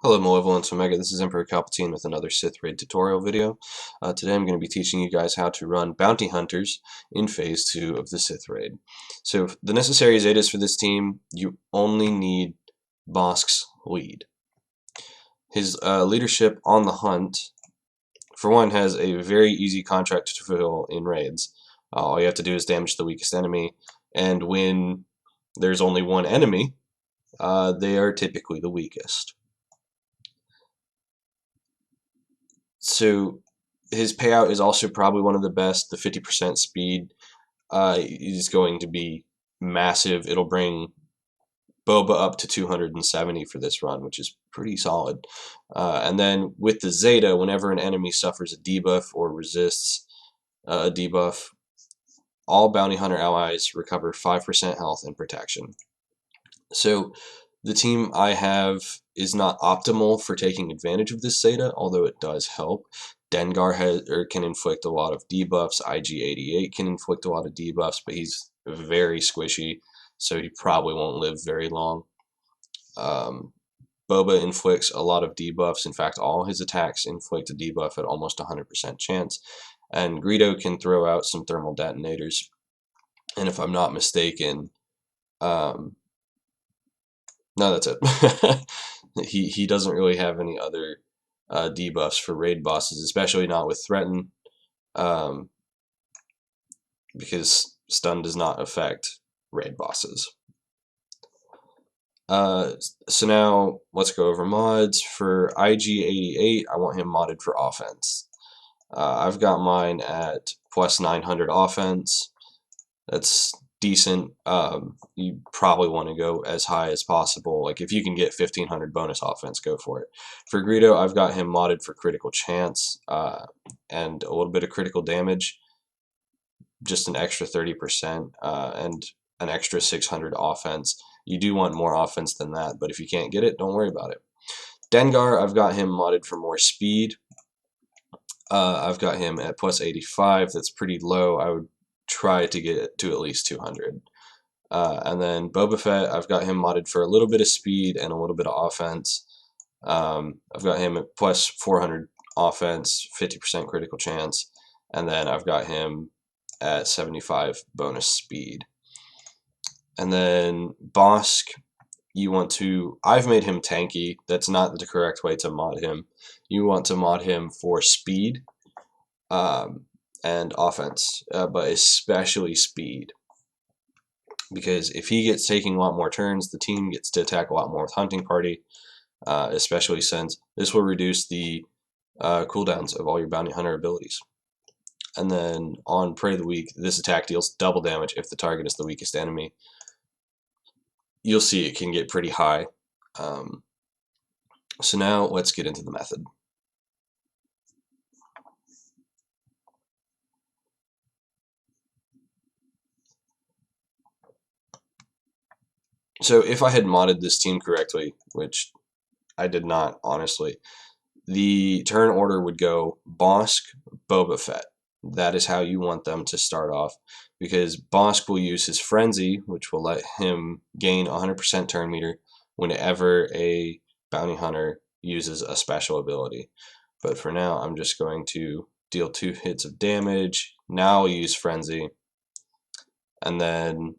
Hello Malevolence Omega, this is Emperor Palpatine with another Sith Raid tutorial video. Today I'm going to be teaching you guys how to run bounty hunters in Phase 2 of the Sith Raid. So the necessary Zetas for this team, you only need Bosk's lead. His leadership on the hunt, for one, has a very easy contract to fulfill in raids. All you have to do is damage the weakest enemy, and when there's only one enemy, they are typically the weakest. So his payout is also probably one of the best. The 50% speed is going to be massive. It'll bring Boba up to 270 for this run, which is pretty solid. And then with the Zeta, whenever an enemy suffers a debuff or resists a debuff, all bounty hunter allies recover 5% health and protection. So the team I have is not optimal for taking advantage of this Zeta, although it does help. Dengar can inflict a lot of debuffs. IG-88 can inflict a lot of debuffs, but he's very squishy, so he probably won't live very long. Boba inflicts a lot of debuffs. In fact, all his attacks inflict a debuff at almost 100% chance. And Greedo can throw out some thermal detonators. And if I'm not mistaken, no, that's it. He doesn't really have any other debuffs for raid bosses, especially not with Threaten, because stun does not affect raid bosses. So now let's go over mods. For IG-88, I want him modded for offense. I've got mine at plus 900 offense. That's decent. You probably want to go as high as possible. Like if you can get 1500 bonus offense, go for it. For Greedo, I've got him modded for critical chance and a little bit of critical damage, just an extra 30% and an extra 600 offense. You do want more offense than that, but if you can't get it, don't worry about it. Dengar, I've got him modded for more speed. I've got him at plus 85. That's pretty low. I would try to get it to at least 200. And then Boba Fett, I've got him modded for a little bit of speed and a little bit of offense. I've got him at plus 400 offense, 50% critical chance, and then I've got him at 75 bonus speed. And then Bosk, I've made him tanky. That's not the correct way to mod him. You want to mod him for speed and offense, but especially speed. Because if he gets taking a lot more turns, the team gets to attack a lot more with Hunting Party, especially since this will reduce the cooldowns of all your Bounty Hunter abilities. And then on Prey of the Weak, this attack deals double damage if the target is the weakest enemy. You'll see it can get pretty high. So now let's get into the method. So if I had modded this team correctly, which I did not, honestly, the turn order would go Bosk, Boba Fett. That is how you want them to start off, because Bosk will use his Frenzy, which will let him gain 100% turn meter whenever a bounty hunter uses a special ability. But for now, I'm just going to deal 2 hits of damage. Now I'll use Frenzy, and then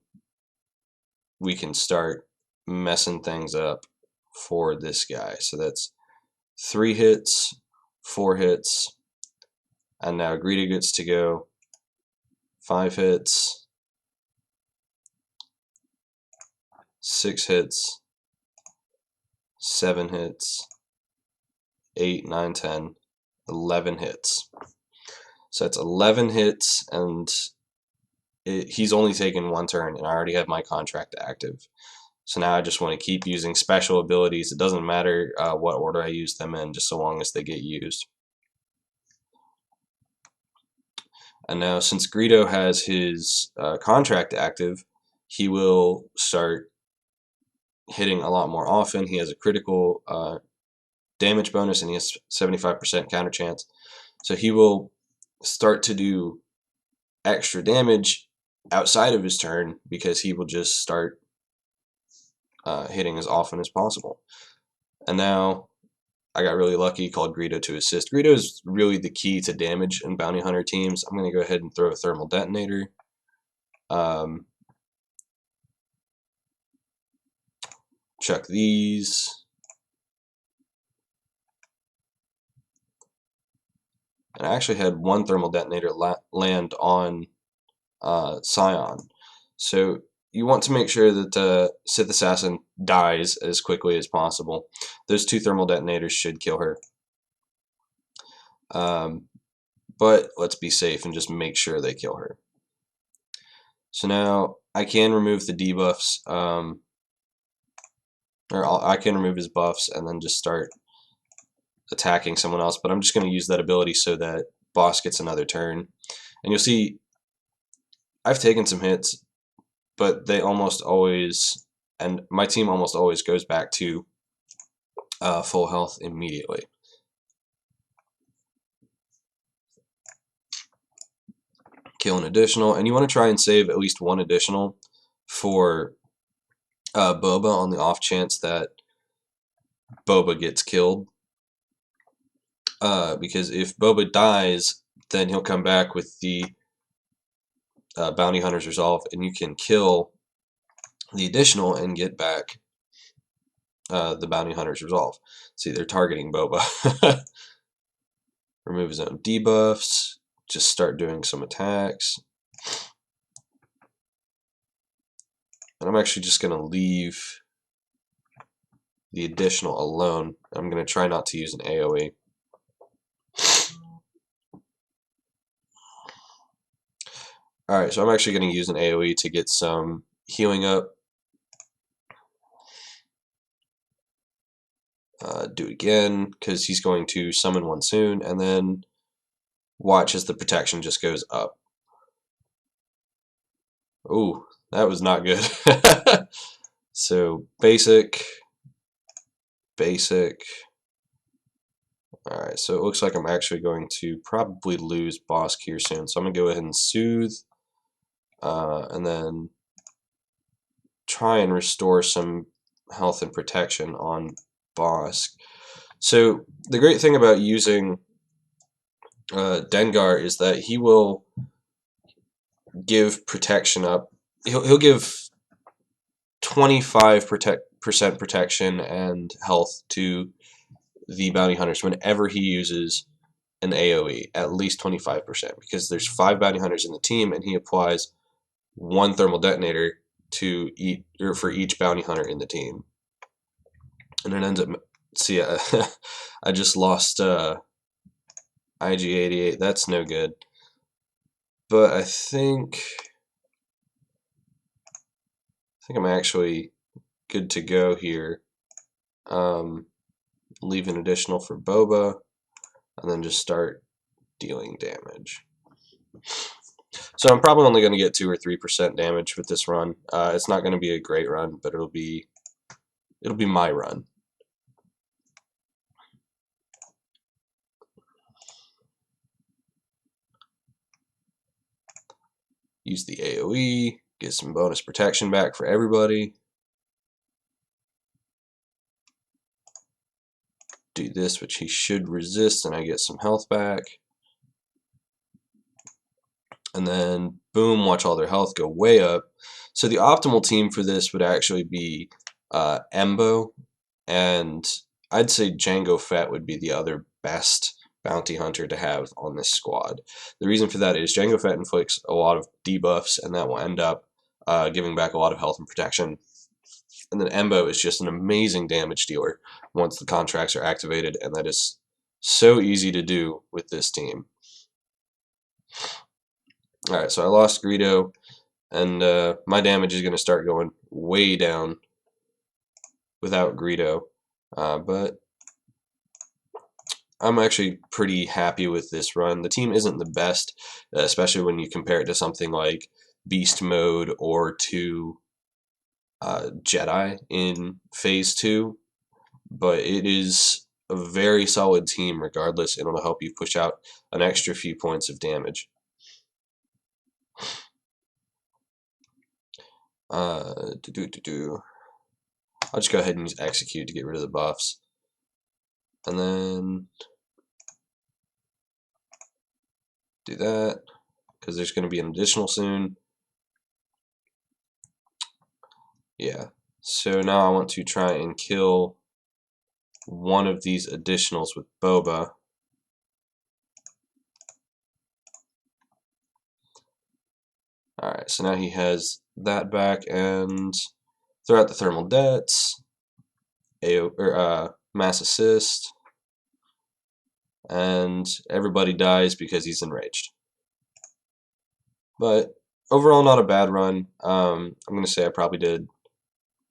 we can start messing things up for this guy. So that's 3 hits, 4 hits, and now Greedo gets to go 5 hits, 6 hits, 7 hits, 8, 9, 10, 11 hits. So that's 11 hits, and he's only taken 1 turn, and I already have my contract active. So now I just want to keep using special abilities. It doesn't matter what order I use them in, just so long as they get used. And now since Greedo has his contract active, he will start hitting a lot more often. He has a critical damage bonus, and he has 75% counter chance. So he will start to do extra damage outside of his turn, because he will just start hitting as often as possible. And now I got really lucky, called Greedo to assist. Greedo is really the key to damage in Bounty Hunter teams. I'm going to go ahead and throw a Thermal Detonator. Check these. And I actually had one Thermal Detonator land on Scion. So you want to make sure that the Sith Assassin dies as quickly as possible. Those two Thermal Detonators should kill her. But let's be safe and just make sure they kill her. So now I can remove the debuffs, I can remove his buffs and then just start attacking someone else, but I'm just going to use that ability so that boss gets another turn. And you'll see I've taken some hits, but they almost always, and my team almost always goes back to full health immediately. Kill an additional, and you want to try and save at least one additional for Boba on the off chance that Boba gets killed. Because if Boba dies, then he'll come back with the Bounty Hunter's Resolve, and you can kill the additional and get back the Bounty Hunter's Resolve. See, they're targeting Boba. Remove his own debuffs. Just start doing some attacks. And I'm actually just going to leave the additional alone. I'm going to try not to use an AoE. Alright, so I'm actually going to use an AoE to get some healing up. Do it again, because he's going to summon one soon, and then watch as the protection just goes up. Ooh, that was not good. So, basic. Alright, so it looks like I'm actually going to probably lose Bosk here soon, so I'm going to go ahead and Soothe, and then try and restore some health and protection on Bosk. So the great thing about using Dengar is that he will give protection up. He'll give 25% protection and health to the bounty hunters whenever he uses an AoE, at least 25%, because there's 5 bounty hunters in the team, and he applies 1 thermal detonator to for each bounty hunter in the team. And it ends up, see, I just lost IG88. That's no good. But I think I'm actually good to go here. Leave an additional for Boba, and then just start dealing damage. So I'm probably only going to get 2 or 3% damage with this run. It's not going to be a great run, but it'll be my run. Use the AoE, get some bonus protection back for everybody. Do this, which he should resist, and I get some health back. And then, boom, watch all their health go way up. So the optimal team for this would actually be Embo, and I'd say Jango Fett would be the other best bounty hunter to have on this squad. The reason for that is Jango Fett inflicts a lot of debuffs, and that will end up giving back a lot of health and protection. And then Embo is just an amazing damage dealer once the contracts are activated, and that is so easy to do with this team. Alright, so I lost Greedo, and my damage is going to start going way down without Greedo. But I'm actually pretty happy with this run. The team isn't the best, especially when you compare it to something like Beast Mode or to Jedi in Phase 2, but it is a very solid team regardless, and it'll help you push out an extra few points of damage. I'll just go ahead and use Execute to get rid of the buffs. and then do that, because there's going to be an additional soon. Yeah, so now I want to try and kill one of these additionals with Boba. Alright, so now he has that back, and throw out the thermal debts, mass assist, and everybody dies because he's enraged. But overall, not a bad run. I'm going to say I probably did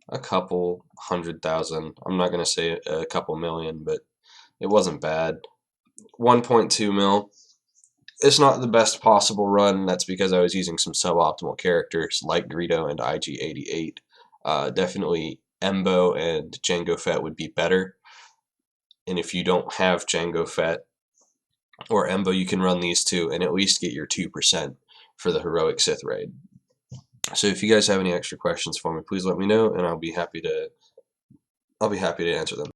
a couple 100,000. I'm not going to say a couple million, but it wasn't bad. 1.2 mil. It's not the best possible run. That's because I was using some suboptimal characters like Greedo and IG-88. Definitely Embo and Jango Fett would be better. And if you don't have Jango Fett or Embo, you can run these two and at least get your 2% for the heroic Sith raid. So if you guys have any extra questions for me, please let me know, and I'll be happy to answer them.